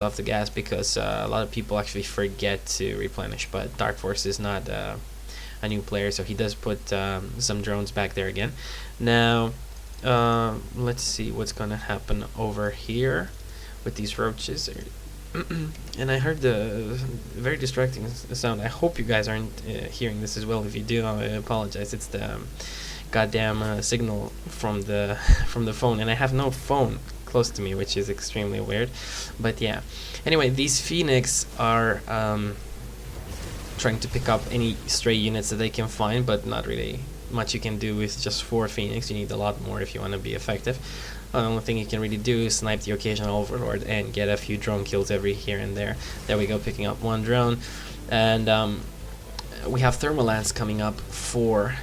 off the gas because a lot of people actually forget to replenish. But Darkforce is not a new player, so he does put some drones back there again. Now, let's see what's gonna happen over here with these roaches. And I heard the very distracting sound. I hope you guys aren't hearing this as well. If you do, I apologize. It's the goddamn signal from the phone, and I have no phone close to me, which is extremely weird. But yeah, anyway, these Phoenix are trying to pick up any stray units that they can find, but not really much you can do with just 4 Phoenix. You need a lot more if you want to be effective. The only thing you can really do is snipe the occasional overlord and get a few drone kills every here and there. There we go, picking up 1 drone. And we have Thermalance coming up for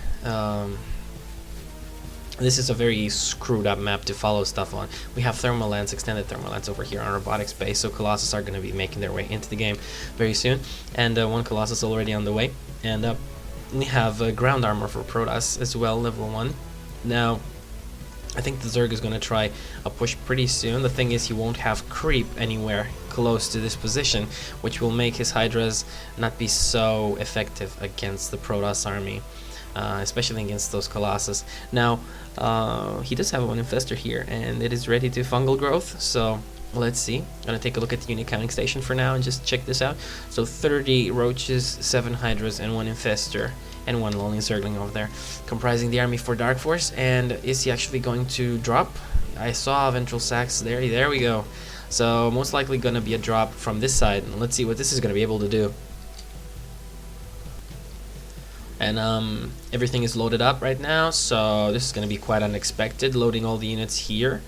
this is a very screwed up map to follow stuff on. We have Thermalance, extended Thermalance over here on robotics base, so Colossus are going to be making their way into the game very soon. And 1 Colossus already on the way. And we have ground armor for Protoss as well, level 1. Now, I think the Zerg is going to try a push pretty soon. The thing is, he won't have creep anywhere close to this position, which will make his Hydras not be so effective against the Protoss army, especially against those Colossus. Now, he does have 1 Infestor here, and it is ready to fungal growth, so let's see. I'm going to take a look at the unit counting station for now and just check this out. So 30 Roaches, 7 Hydras, and 1 Infestor, and 1 Lonely Zergling over there, comprising the army for Darkforce. And is he actually going to drop? I saw Ventral Sacs there. There we go. So most likely going to be a drop from this side. Let's see what this is going to be able to do. And everything is loaded up right now, so this is going to be quite unexpected, loading all the units here.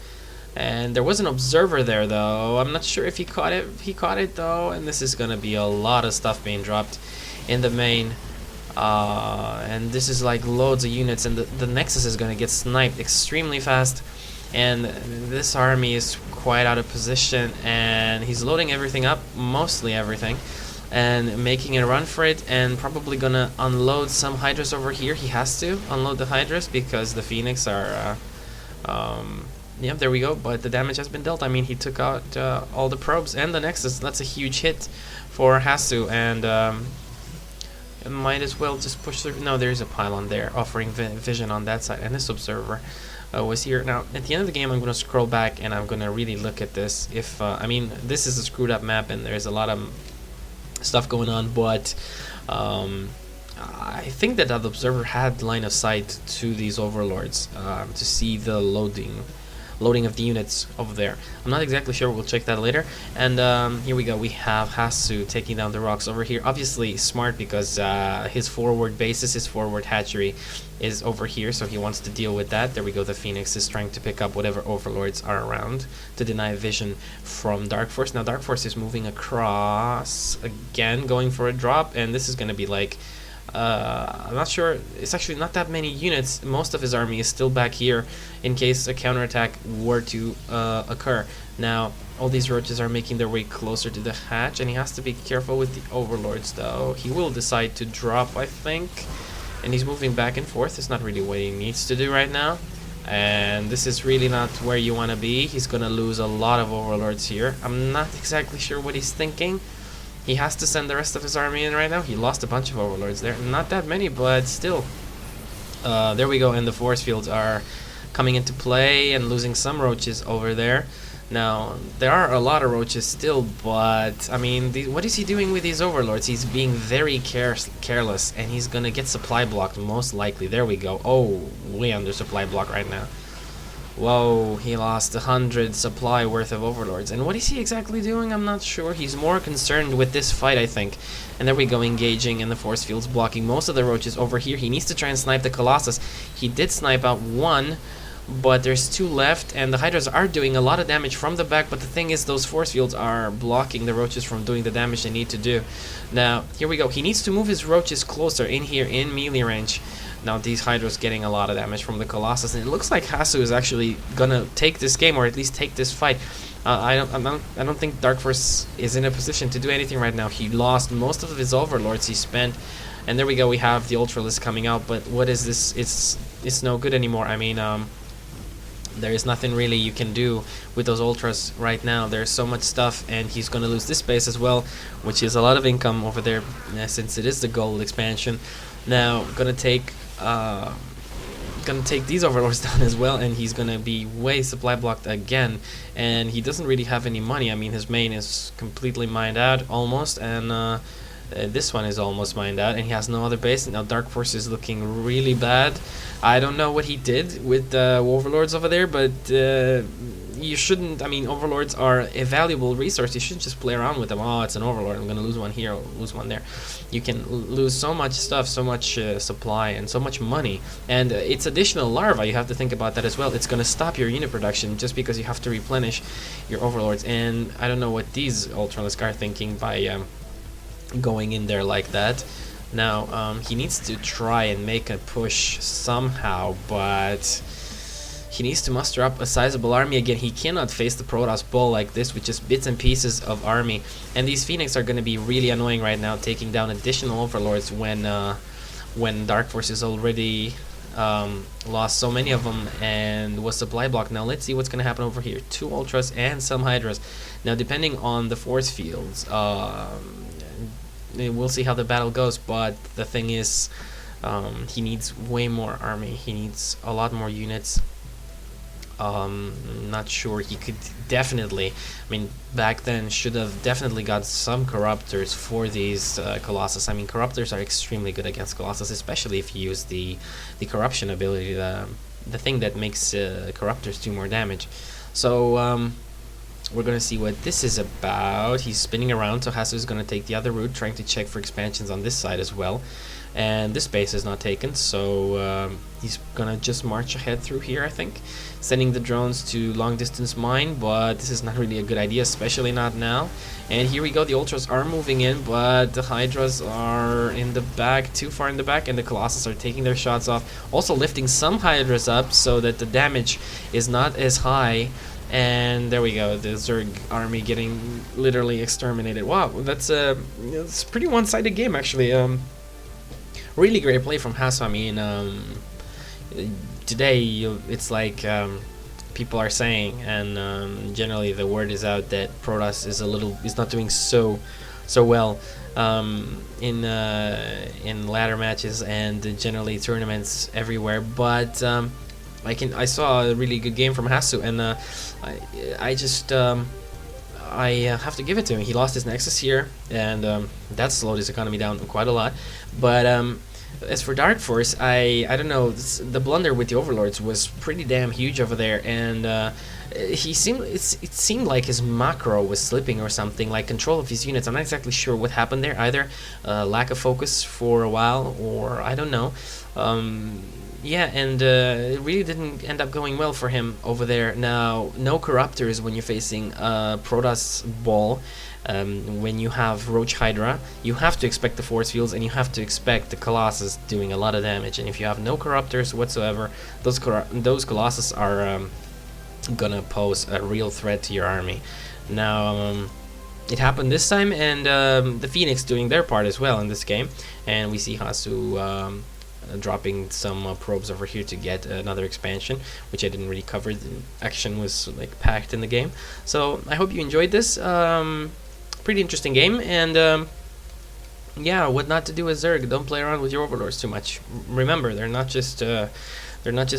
And there was an observer there, though. I'm not sure if he caught it. He caught it, though, and this is going to be a lot of stuff being dropped in the main. And this is like loads of units, and the Nexus is going to get sniped extremely fast. And this army is quite out of position, and he's loading everything up, mostly everything, and making a run for it, and probably gonna unload some Hydras over here. He has to unload the Hydras because the Phoenix are yeah, there we go, but the damage has been dealt. I mean, he took out all the probes and the Nexus. That's a huge hit for Hasu, and might as well just push through. No, there's a pylon there offering vision on that side, and this observer was here. Now, at the end of the game, I'm going to scroll back and I'm going to really look at this. If I mean, this is a screwed up map and there's a lot of stuff going on, but I think that observer had line of sight to these overlords to see the loading of the units over there. I'm not exactly sure. We'll check that later. And here we go. We have Hasu taking down the rocks over here. Obviously smart, because his forward bases, his forward hatchery is over here, so he wants to deal with that. There we go. The Phoenix is trying to pick up whatever overlords are around to deny vision from Darkforce. Now Darkforce is moving across again, going for a drop, and this is going to be like I'm not sure. It's actually not that many units. Most of his army is still back here in case a counterattack were to occur. Now, all these roaches are making their way closer to the hatch, and he has to be careful with the overlords, though. He will decide to drop, I think, and he's moving back and forth. It's not really what he needs to do right now, and this is really not where you want to be. He's gonna lose a lot of overlords here. I'm not exactly sure what he's thinking. He has to send the rest of his army in right now. He lost a bunch of overlords there. Not that many, but still. There we go, and the force fields are coming into play and losing some roaches over there. Now, there are a lot of roaches still, but, I mean, what is he doing with these overlords? He's being very careless, and he's gonna get supply blocked, most likely. There we go. Oh, way under supply block right now. Whoa, he lost 100 supply worth of overlords. And what is he exactly doing? I'm not sure. He's more concerned with this fight, I think. And there we go, engaging, and the force field's blocking most of the roaches over here. He needs to try and snipe the Colossus. He did snipe out 1, but there's 2 left, and the Hydras are doing a lot of damage from the back, but the thing is, those force fields are blocking the roaches from doing the damage they need to do. Now, here we go. He needs to move his roaches closer in here, in melee range. Now these Hydras getting a lot of damage from the Colossus, and it looks like Hasu is actually gonna take this game, or at least take this fight. I don't think Darkforce is in a position to do anything right now. He lost most of his overlords he spent, and there we go. We have the Ultralisk coming out, but what is this? It's no good anymore. I mean, There is nothing really you can do with those ultras right now. There's so much stuff, and he's gonna lose this base as well, which is a lot of income over there, since it is the gold expansion. Now gonna take these overlords down as well, and he's gonna be way supply blocked again, and he doesn't really have any money. I mean, his main is completely mined out almost, and this one is almost mined out, and he has no other base. Now Darkforce is looking really bad. I don't know what he did with the overlords over there, but you shouldn't. I mean, overlords are a valuable resource. You shouldn't just play around with them. Oh, it's an overlord, I'm gonna lose one here, lose one there. You can lose so much stuff, so much supply, and so much money, and it's additional larva. You have to think about that as well. It's gonna stop your unit production just because you have to replenish your overlords. And I don't know what these Ultralisk are thinking by going in there like that. Now he needs to try and make a push somehow, but he needs to muster up a sizable army again. He cannot face the Protoss ball like this with just bits and pieces of army, and these Phoenix are going to be really annoying right now, taking down additional overlords when Darkforce is already lost so many of them and was supply blocked. Now let's see what's going to happen over here. 2 Ultras and some Hydras. Now depending on the force fields, we'll see how the battle goes, but the thing is, he needs way more army. He needs a lot more units. Not sure. He could definitely, I mean, back then should have definitely got some corruptors for these colossus. I mean, corruptors are extremely good against colossus, especially if you use the corruption ability, the thing that makes corruptors do more damage. So we're gonna see what this is about. He's spinning around, so Hasu is gonna take the other route, trying to check for expansions on this side as well. And this base is not taken, so he's gonna just march ahead through here, I think, sending the drones to long distance mine, but this is not really a good idea, especially not now. And here we go, the Ultras are moving in, but the Hydras are in the back, too far in the back, and the Colossus are taking their shots off, also lifting some Hydras up so that the damage is not as high. And there we go, the Zerg army getting literally exterminated. Wow, that's a pretty one-sided game, actually. Really great play from Hasu. I mean, today it's like people are saying, and generally the word is out that Protoss is not doing so well in ladder matches and generally tournaments everywhere. But I saw a really good game from Hasu, and I have to give it to him. He lost his Nexus here, and that slowed his economy down quite a lot. But as for Darkforce, I don't know, the blunder with the Overlords was pretty damn huge over there, and it seemed like his macro was slipping or something, like control of his units. I'm not exactly sure what happened there, either lack of focus for a while, or I don't know. Yeah, and it really didn't end up going well for him over there. Now, no Corruptors when you're facing Protoss ball. When you have Roach Hydra, you have to expect the force fields, and you have to expect the Colossus doing a lot of damage. And if you have no Corruptors whatsoever, those Colossus are gonna pose a real threat to your army. Now, it happened this time, and the Phoenix doing their part as well in this game. And we see Hasu dropping some probes over here to get another expansion, which I didn't really cover. The action was like packed in the game. So I hope you enjoyed this. Pretty interesting game, and yeah, what not to do with Zerg. Don't play around with your overlords too much. Remember, they're not just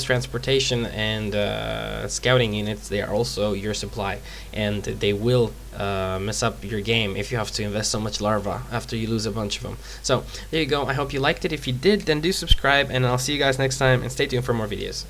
transportation and scouting units. They are also your supply, and they will mess up your game if you have to invest so much larva after you lose a bunch of them. So there you go. I hope you liked it. If you did, then do subscribe, and I'll see you guys next time, and stay tuned for more videos.